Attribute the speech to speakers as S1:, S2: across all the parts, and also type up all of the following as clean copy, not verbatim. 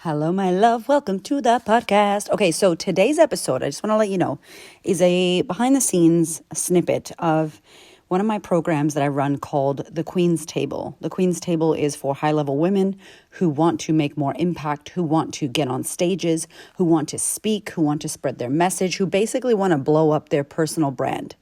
S1: Hello, my love. Welcome to the podcast. Okay, so today's episode, I just want to let you know, is a behind the scenes snippet of one of my programs that I run called The Queen's Table. The Queen's Table is for high level women who want to make more impact, who want to get on stages, who want to speak, who want to spread their message, who basically want to blow up their personal brand.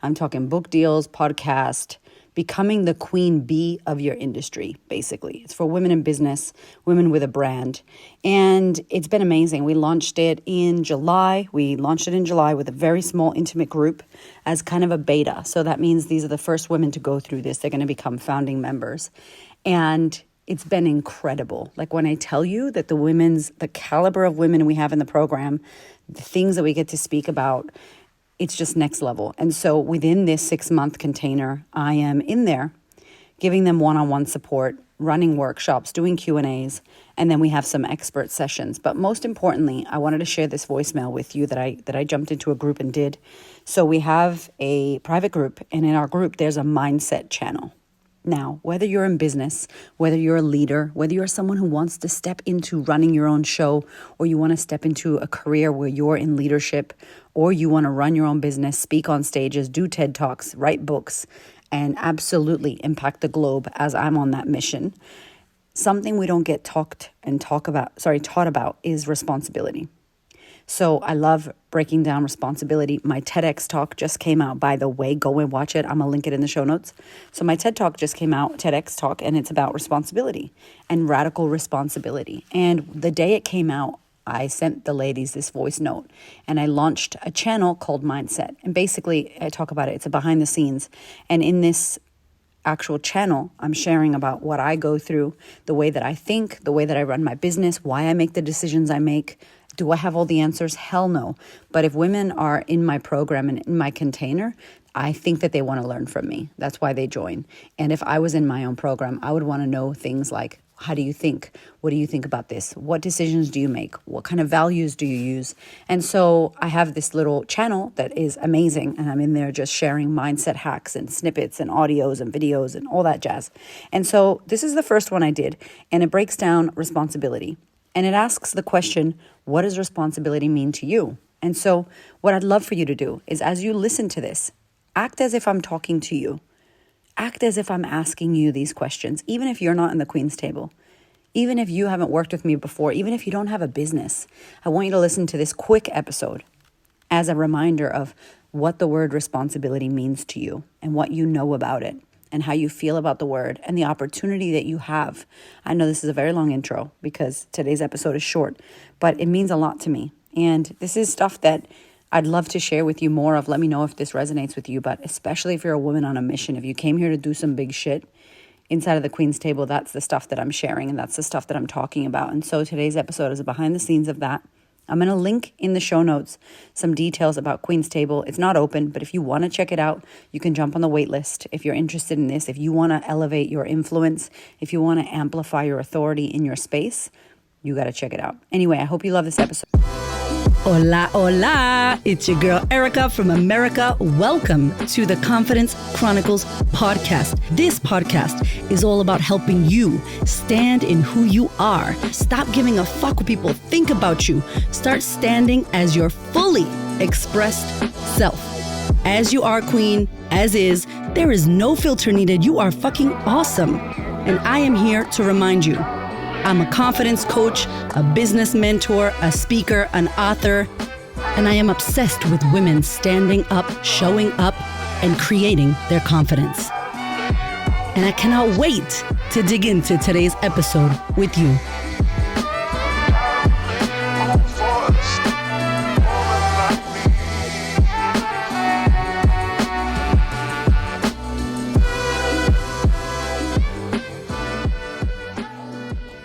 S1: I'm talking book deals, podcast, becoming the queen bee of your industry, basically. It's for women in business, women with a brand. And it's been amazing. We launched it in July. with a very small, intimate group as kind of a beta. So that means these are the first women to go through this. They're going to become founding members. And it's been incredible. Like when I tell you that the caliber of women we have in the program, the things that we get to speak about, it's just next level. And so within this 6-month container, I am in there giving them one-on-one support, running workshops, doing Q&As, and then we have some expert sessions. But most importantly, I wanted to share this voicemail with you that I jumped into a group and did. So we have a private group, and in our group, there's a mindset channel. Now, whether you're in business, whether you're a leader, whether you're someone who wants to step into running your own show, or you want to step into a career where you're in leadership, or you want to run your own business, speak on stages, do TED Talks, write books, and absolutely impact the globe as I'm on that mission, something we don't get taught about is responsibility. So I love breaking down responsibility. My TEDx talk just came out, by the way. Go and watch it. I'm going to link it in the show notes. So my TED talk just came out, TEDx talk, and it's about responsibility and radical responsibility. And the day it came out, I sent the ladies this voice note and I launched a channel called Mindset. And basically, I talk about it. It's a behind the scenes. And in this actual channel, I'm sharing about what I go through, the way that I think, the way that I run my business, why I make the decisions I make. Do I have all the answers? Hell no. But if women are in my program and in my container, I think that they want to learn from me. That's why they join. And if I was in my own program, I would want to know things like, how do you think? What do you think about this? What decisions do you make? What kind of values do you use? And so I have this little channel that is amazing. And I'm in there just sharing mindset hacks and snippets and audios and videos and all that jazz. And so this is the first one I did. And it breaks down responsibility. And it asks the question, what does responsibility mean to you? And so what I'd love for you to do is, as you listen to this, act as if I'm talking to you. Act as if I'm asking you these questions, even if you're not in the Queen's Table, even if you haven't worked with me before, even if you don't have a business. I want you to listen to this quick episode as a reminder of what the word responsibility means to you and what you know about it, and how you feel about the word and the opportunity that you have. I know this is a very long intro because today's episode is short, but it means a lot to me. And this is stuff that I'd love to share with you more of. Let me know if this resonates with you, but especially if you're a woman on a mission, if you came here to do some big shit inside of the Queen's Table, that's the stuff that I'm sharing and that's the stuff that I'm talking about. And so today's episode is a behind the scenes of that. I'm going to link in the show notes some details about Queen's Table. It's not open, but if you want to check it out, you can jump on the wait list. If you're interested in this, if you want to elevate your influence, if you want to amplify your authority in your space, you got to check it out. Anyway, I hope you love this episode.
S2: Hola, hola. It's your girl, Erica from America. Welcome to the Confidence Chronicles podcast. This podcast is all about helping you stand in who you are. Stop giving a fuck what people think about you. Start standing as your fully expressed self. As you are, queen, as is, there is no filter needed. You are fucking awesome. And I am here to remind you, I'm a confidence coach, a business mentor, a speaker, an author, and I am obsessed with women standing up, showing up, and creating their confidence. And I cannot wait to dig into today's episode with you.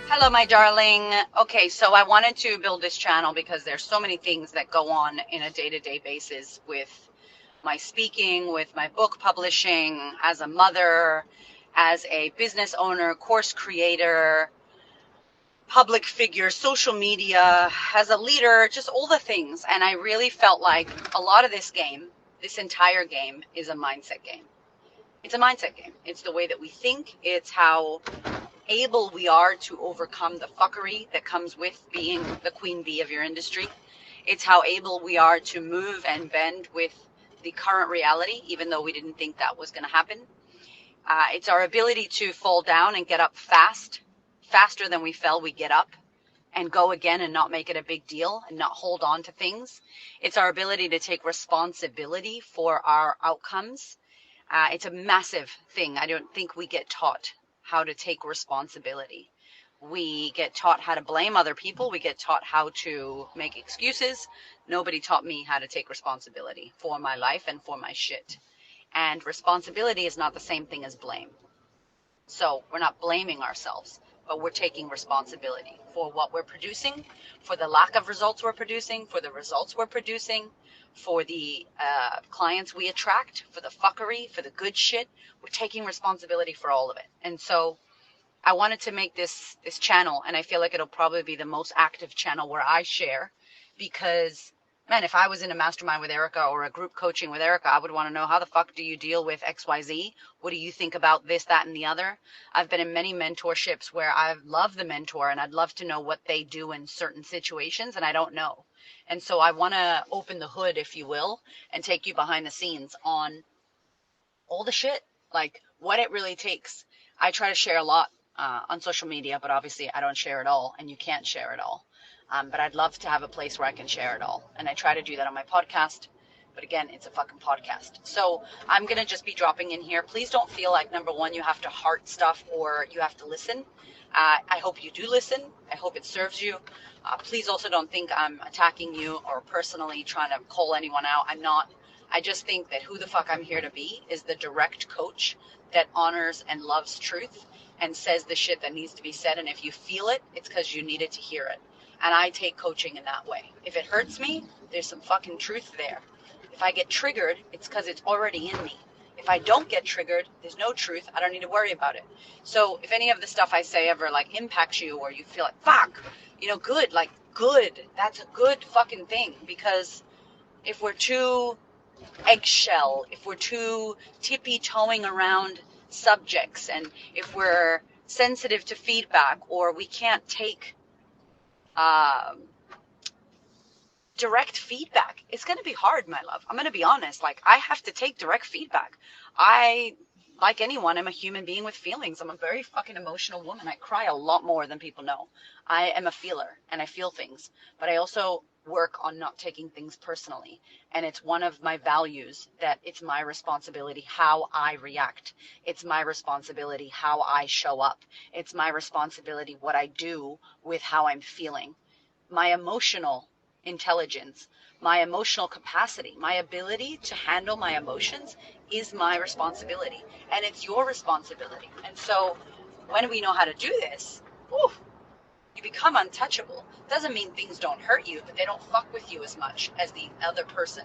S1: Hello, my darling. Okay, so I wanted to build this channel because there's so many things that go on in a day-to-day basis with my speaking, with my book publishing, as a mother, as a business owner, course creator, public figure, social media, as a leader, just all the things. And I really felt like a lot of this entire game is a mindset game. It's a mindset game. It's the way that we think. It's how able we are to overcome the fuckery that comes with being the queen bee of your industry. It's how able we are to move and bend with the current reality, even though we didn't think that was going to happen. It's our ability to fall down and get up faster than we fell. We get up and go again and not make it a big deal and not hold on to things. It's our ability to take responsibility for our outcomes. It's a massive thing. I don't think we get taught how to take responsibility. We get taught how to blame other people. We get taught how to make excuses. Nobody taught me how to take responsibility for my life and for my shit. And responsibility is not the same thing as blame. So we're not blaming ourselves, but we're taking responsibility for what we're producing, for the lack of results we're producing, for the results we're producing, for the clients we attract, for the fuckery, for the good shit. We're taking responsibility for all of it. And so I wanted to make this channel, and I feel like it'll probably be the most active channel where I share, because man, if I was in a mastermind with Erica or a group coaching with Erica, I would want to know, how the fuck do you deal with XYZ? What do you think about this, that, and the other? I've been in many mentorships where I love the mentor and I'd love to know what they do in certain situations, and I don't know. And so I want to open the hood, if you will, and take you behind the scenes on all the shit, like what it really takes. I try to share a lot on social media, but obviously I don't share it all, and you can't share it all. But I'd love to have a place where I can share it all. And I try to do that on my podcast. But again, it's a fucking podcast. So I'm going to just be dropping in here. Please don't feel like, number one, you have to heart stuff or you have to listen. I hope you do listen. I hope it serves you. Please also don't think I'm attacking you or personally trying to call anyone out. I'm not. I just think that who the fuck I'm here to be is the direct coach that honors and loves truth and says the shit that needs to be said. And if you feel it, it's because you needed to hear it. And I take coaching in that way. If it hurts me, there's some fucking truth there. If I get triggered, it's because it's already in me. If I don't get triggered, there's no truth. I don't need to worry about it. So if any of the stuff I say ever like impacts you, or you feel like, fuck, good, like good, that's a good fucking thing. Because if we're too eggshell, if we're too tippy-toeing around subjects, and if we're sensitive to feedback, or we can't take direct feedback, it's going to be hard, my love. I'm going to be honest. Like, I have to take direct feedback. I, like anyone, I'm a human being with feelings. I'm a very fucking emotional woman. I cry a lot more than people know. I am a feeler and I feel things, but I also work on not taking things personally. And it's one of my values that it's my responsibility how I react. It's my responsibility how I show up. It's my responsibility what I do with how I'm feeling. My emotional intelligence, my emotional capacity, my ability to handle my emotions is my responsibility. And it's your responsibility. And so when we know how to do this, you become untouchable. Doesn't mean things don't hurt you, but they don't fuck with you as much as the other person.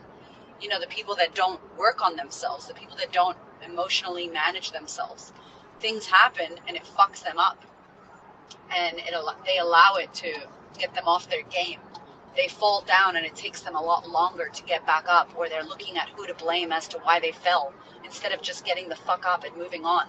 S1: The people that don't work on themselves, the people that don't emotionally manage themselves. Things happen and it fucks them up. And they allow it to get them off their game. They fall down and it takes them a lot longer to get back up, or they're looking at who to blame as to why they fell instead of just getting the fuck up and moving on.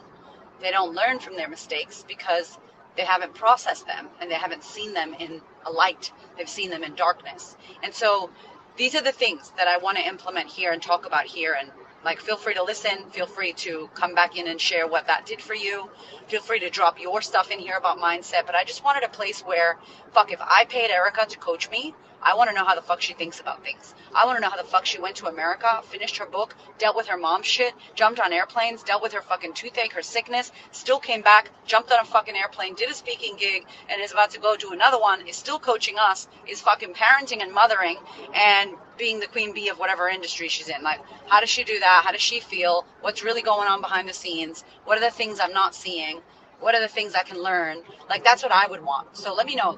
S1: They don't learn from their mistakes because they haven't processed them and they haven't seen them in a light. They've seen them in darkness. And so these are the things that I want to implement here and talk about here. And feel free to listen. Feel free to come back in and share what that did for you. Feel free to drop your stuff in here about mindset. But I just wanted a place where, if I paid Erica to coach me, I want to know how the fuck she thinks about things. I want to know how the fuck she went to America, finished her book, dealt with her mom's shit, jumped on airplanes, dealt with her fucking toothache, her sickness, still came back, jumped on a fucking airplane, did a speaking gig, and is about to go do another one, is still coaching us, is fucking parenting and mothering, and being the queen bee of whatever industry she's in. How does she do that? How does she feel? What's really going on behind the scenes? What are the things I'm not seeing? What are the things I can learn? That's what I would want. So let me know,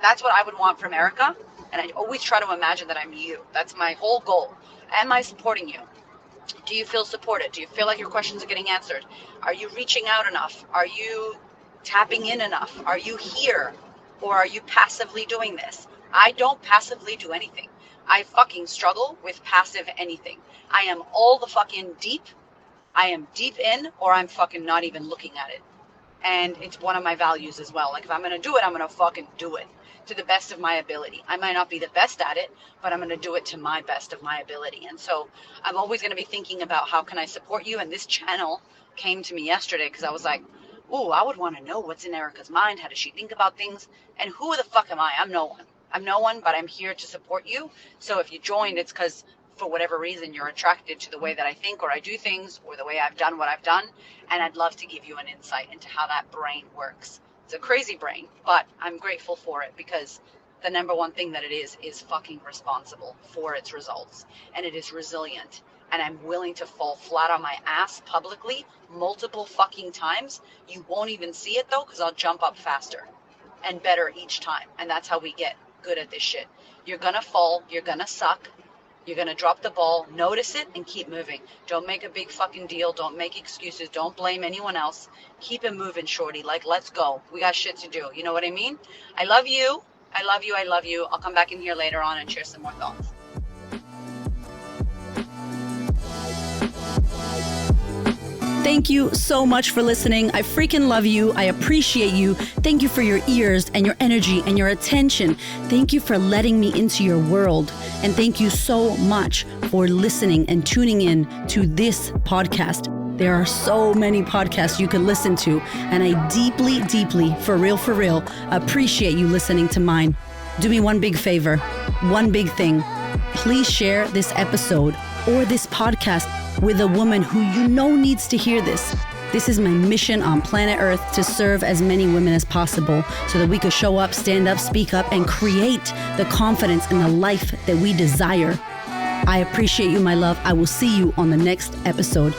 S1: that's what I would want from Erica. And I always try to imagine that I'm you. That's my whole goal. Am I supporting you? Do you feel supported? Do you feel like your questions are getting answered? Are you reaching out enough? Are you tapping in enough? Are you here? Or are you passively doing this? I don't passively do anything. I fucking struggle with passive anything. I am all the fucking deep. I am deep in, or I'm fucking not even looking at it. And it's one of my values as well. Like if I'm going to do it, I'm going to fucking do it to the best of my ability. I might not be the best at it, but I'm going to do it to my best of my ability. And so I'm always going to be thinking about how can I support you. And this channel came to me yesterday because I was like, oh, I would want to know what's in Erica's mind. How does she think about things? And who the fuck am I? I'm no one. I'm no one, but I'm here to support you. So if you joined, it's because for whatever reason you're attracted to the way that I think or I do things or the way I've done what I've done. And I'd love to give you an insight into how that brain works. It's a crazy brain, but I'm grateful for it because the number one thing that it is fucking responsible for its results. And it is resilient. And I'm willing to fall flat on my ass publicly multiple fucking times. You won't even see it though, because I'll jump up faster and better each time. And that's how we get good at this shit. You're gonna fall, you're gonna suck, you're gonna drop the ball, notice it and keep moving. Don't make a big fucking deal, don't make excuses, don't blame anyone else. Keep it moving, shorty. Like, let's go. We got shit to do. You know what I mean? I love you. I love you. I love you. I'll come back in here later on and share some more thoughts.
S2: Thank you so much for listening. I freaking love you. I appreciate you. Thank you for your ears and your energy and your attention. Thank you for letting me into your world. And thank you so much for listening and tuning in to this podcast. There are so many podcasts you can listen to, and I deeply, deeply, for real, appreciate you listening to mine. Do me one big favor, one big thing. Please share this episode or this podcast with a woman who you know needs to hear this. This is my mission on planet Earth, to serve as many women as possible so that we could show up, stand up, speak up, and create the confidence and the life that we desire. I appreciate you, my love. I will see you on the next episode.